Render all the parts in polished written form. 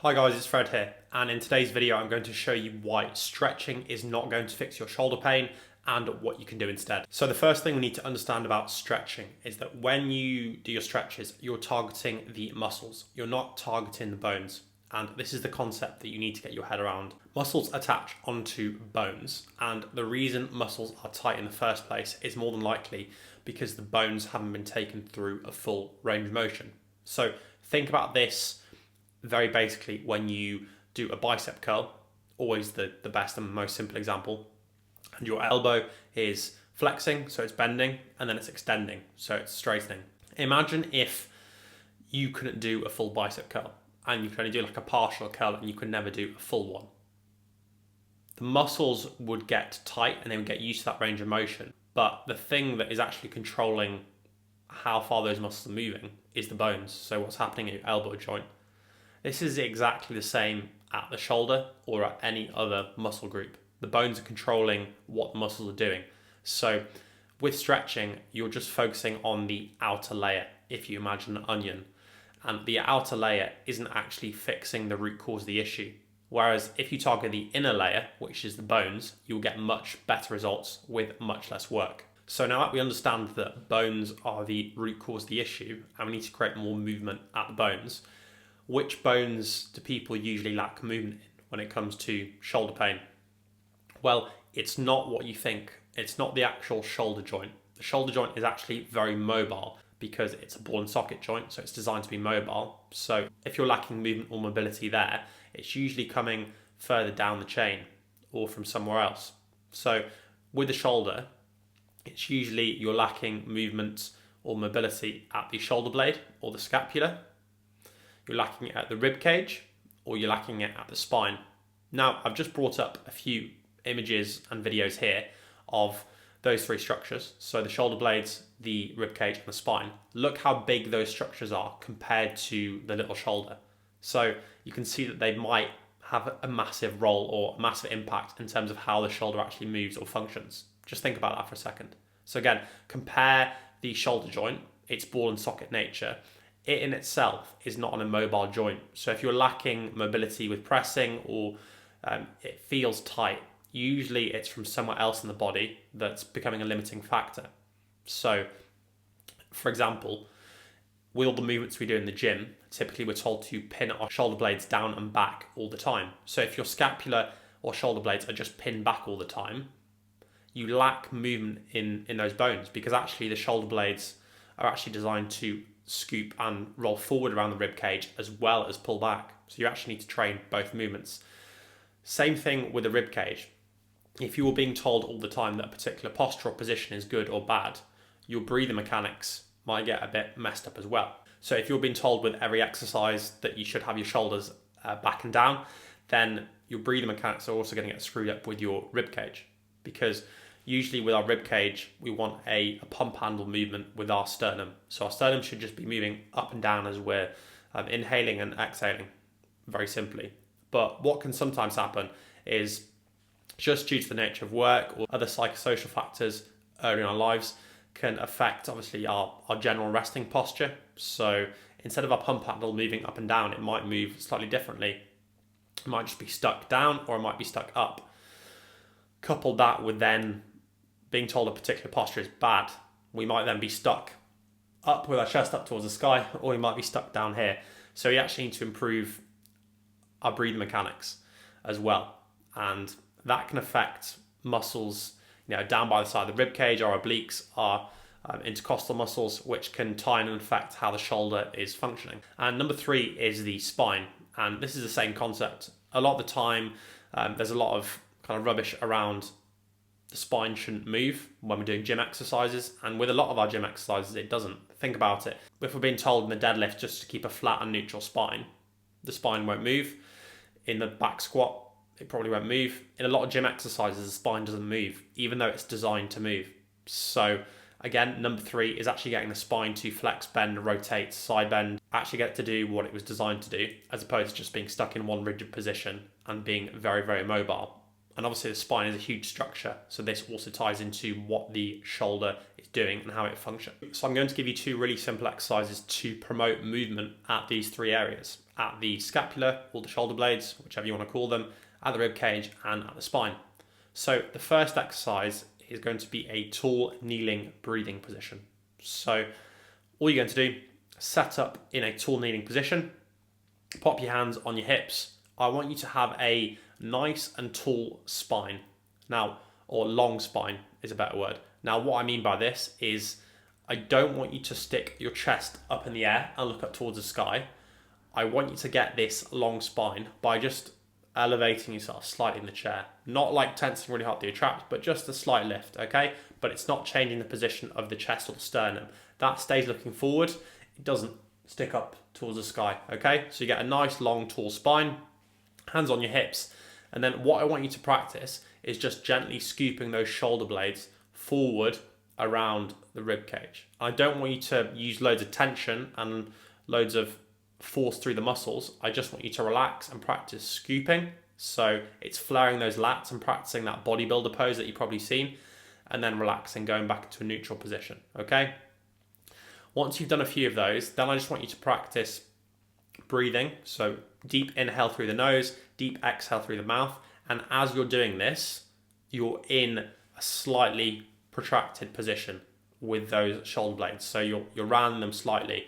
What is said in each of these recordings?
Hi guys, it's Fred here, and in today's video I'm going to show you why stretching is not going to fix your shoulder pain and what you can do instead. So the first thing we need to understand about stretching is that when you do your stretches, you're targeting the muscles. You're not targeting the bones. And this is the concept that you need to get your head around. Muscles attach onto bones, and the reason muscles are tight in the first place is more than likely because the bones haven't been taken through a full range of motion. So think about this very basically when you do a bicep curl, always the best and most simple example, and your elbow is flexing, so it's bending, and then it's extending, so it's straightening. Imagine if you couldn't do a full bicep curl, and you could only do like a partial curl, and you could never do a full one. The muscles would get tight and they would get used to that range of motion, but the thing that is actually controlling how far those muscles are moving is the bones, so what's happening at your elbow joint. This is exactly the same at the shoulder or at any other muscle group. The bones are controlling what the muscles are doing. So with stretching, you're just focusing on the outer layer, if you imagine an onion. And the outer layer isn't actually fixing the root cause of the issue. Whereas if you target the inner layer, which is the bones, you'll get much better results with much less work. So now that we understand that bones are the root cause of the issue and we need to create more movement at the bones, which bones do people usually lack movement in when it comes to shoulder pain? Well, it's not what you think. It's not the actual shoulder joint. The shoulder joint is actually very mobile because it's a ball and socket joint, so it's designed to be mobile. So if you're lacking movement or mobility there, it's usually coming further down the chain or from somewhere else. So with the shoulder, it's usually you're lacking movement or mobility at the shoulder blade or the scapula. You're lacking it at the rib cage, or you're lacking it at the spine. Now, I've just brought up a few images and videos here of those three structures. So the shoulder blades, the rib cage, and the spine. Look how big those structures are compared to the little shoulder. So you can see that they might have a massive role or a massive impact in terms of how the shoulder actually moves or functions. Just think about that for a second. So again, compare the shoulder joint, its ball and socket nature. It in itself is not an immobile joint. So if you're lacking mobility with pressing or it feels tight, usually it's from somewhere else in the body that's becoming a limiting factor. So, for example, with all the movements we do in the gym, typically we're told to pin our shoulder blades down and back all the time. So if your scapula or shoulder blades are just pinned back all the time, you lack movement in those bones, because actually the shoulder blades are actually designed to scoop and roll forward around the rib cage as well as pull back. So you actually need to train both movements. Same thing with the rib cage. If you were being told all the time that a particular posture or position is good or bad, your breathing mechanics might get a bit messed up as well. So if you're being told with every exercise that you should have your shoulders back and down, then your breathing mechanics are also going to get screwed up with your rib cage, because usually with our rib cage, we want a pump handle movement with our sternum. So our sternum should just be moving up and down as we're inhaling and exhaling, very simply. But what can sometimes happen is, just due to the nature of work or other psychosocial factors early in our lives, can affect obviously our general resting posture. So instead of our pump handle moving up and down, it might move slightly differently. It might just be stuck down, or it might be stuck up. Couple that with then being told a particular posture is bad, we might then be stuck up with our chest up towards the sky, or we might be stuck down here. So we actually need to improve our breathing mechanics as well. And that can affect muscles, down by the side of the rib cage, our obliques, our intercostal muscles, which can tie in and affect how the shoulder is functioning. And number 3 is the spine. And this is the same concept. A lot of the time, there's a lot of kind of rubbish around the spine shouldn't move when we're doing gym exercises, and with a lot of our gym exercises it doesn't. Think about it. If we're being told in the deadlift just to keep a flat and neutral spine, the spine won't move. In the back squat, it probably won't move. In a lot of gym exercises, the spine doesn't move, even though it's designed to move. So again, number 3 is actually getting the spine to flex, bend, rotate, side bend, actually get to do what it was designed to do, as opposed to just being stuck in one rigid position and being very, very mobile. And obviously the spine is a huge structure, so this also ties into what the shoulder is doing and how it functions. So I'm going to give you 2 really simple exercises to promote movement at these 3 areas, at the scapula or the shoulder blades, whichever you want to call them, at the rib cage and at the spine. So the first exercise is going to be a tall kneeling breathing position. So all you're going to do, set up in a tall kneeling position, pop your hands on your hips. I want you to have a nice and tall spine now, or long spine is a better word. Now what I mean by this is I don't want you to stick your chest up in the air and look up towards the sky. I want you to get this long spine by just elevating yourself slightly in the chair, not like tensing really hard to your traps, but just a slight lift, okay? But it's not changing the position of the chest or the sternum. That stays looking forward. It doesn't stick up towards the sky, okay? So you get a nice long tall spine, hands on your hips. And then what I want you to practice is just gently scooping those shoulder blades forward around the rib cage. I don't want you to use loads of tension and loads of force through the muscles. I just want you to relax and practice scooping. So it's flaring those lats and practicing that bodybuilder pose that you've probably seen, and then relaxing, going back into a neutral position, okay? Once you've done a few of those, then I just want you to practice breathing. So deep inhale through the nose, deep exhale through the mouth. And as you're doing this, you're in a slightly protracted position with those shoulder blades. So you're rounding them slightly.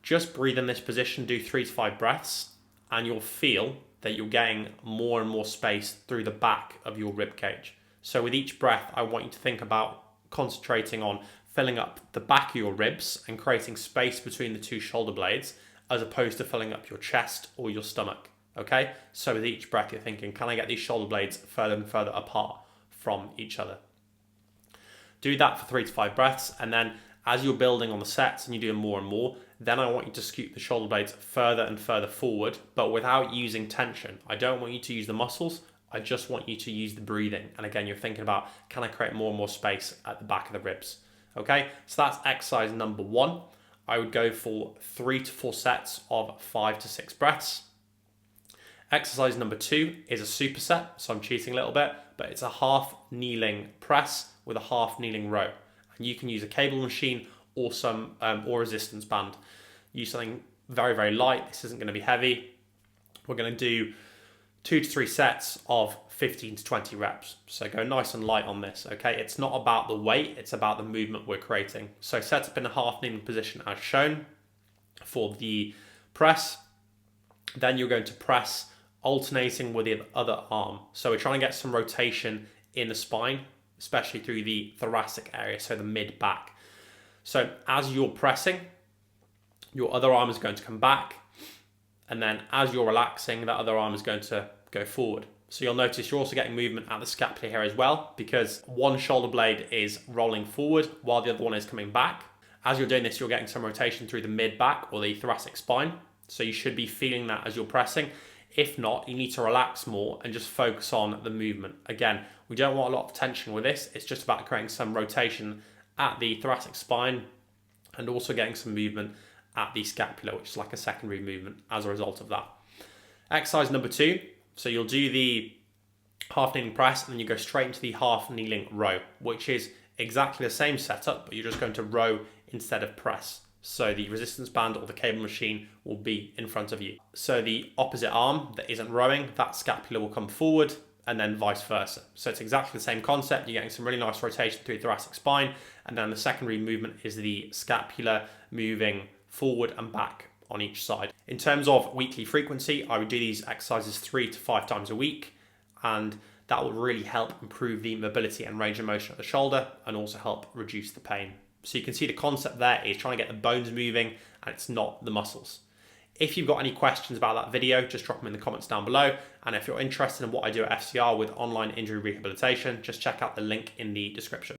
Just breathe in this position, do 3 to 5 breaths, and you'll feel that you're getting more and more space through the back of your rib cage. So with each breath, I want you to think about concentrating on filling up the back of your ribs and creating space between the 2 shoulder blades, as opposed to filling up your chest or your stomach, okay? So with each breath, you're thinking, can I get these shoulder blades further and further apart from each other? Do that for 3 to 5 breaths, and then as you're building on the sets and you're doing more and more, then I want you to scoop the shoulder blades further and further forward, but without using tension. I don't want you to use the muscles, I just want you to use the breathing. And again, you're thinking about, can I create more and more space at the back of the ribs? Okay, so that's exercise number 1. I would go for 3 to 4 sets of 5 to 6 breaths. Exercise number 2 is a superset, so I'm cheating a little bit, but it's a half kneeling press with a half kneeling row. And you can use a cable machine or some or resistance band. Use something very, very light. This isn't going to be heavy. We're going to do 2 to 3 sets of 15 to 20 reps. So go nice and light on this, okay? It's not about the weight, it's about the movement we're creating. So set up in a half kneeling position as shown for the press. Then you're going to press alternating with the other arm. So we're trying to get some rotation in the spine, especially through the thoracic area, so the mid-back. So as you're pressing, your other arm is going to come back, and then as you're relaxing, that other arm is going to go forward. So you'll notice you're also getting movement at the scapula here as well, because one shoulder blade is rolling forward while the other one is coming back. As you're doing this, you're getting some rotation through the mid-back or the thoracic spine. So you should be feeling that as you're pressing. If not, you need to relax more and just focus on the movement. Again, we don't want a lot of tension with this. It's just about creating some rotation at the thoracic spine and also getting some movement at the scapula, which is like a secondary movement as a result of that. Exercise number 2. So you'll do the half kneeling press and then you go straight into the half kneeling row, which is exactly the same setup, but you're just going to row instead of press. So the resistance band or the cable machine will be in front of you. So the opposite arm that isn't rowing, that scapula will come forward and then vice versa. So it's exactly the same concept. You're getting some really nice rotation through the thoracic spine, and then the secondary movement is the scapula moving forward and back on each side. In terms of weekly frequency, I would do these exercises 3 to 5 times a week, and that will really help improve the mobility and range of motion of the shoulder and also help reduce the pain. So you can see the concept there is trying to get the bones moving, and it's not the muscles. If you've got any questions about that video, just drop them in the comments down below. And if you're interested in what I do at FCR with online injury rehabilitation, just check out the link in the description.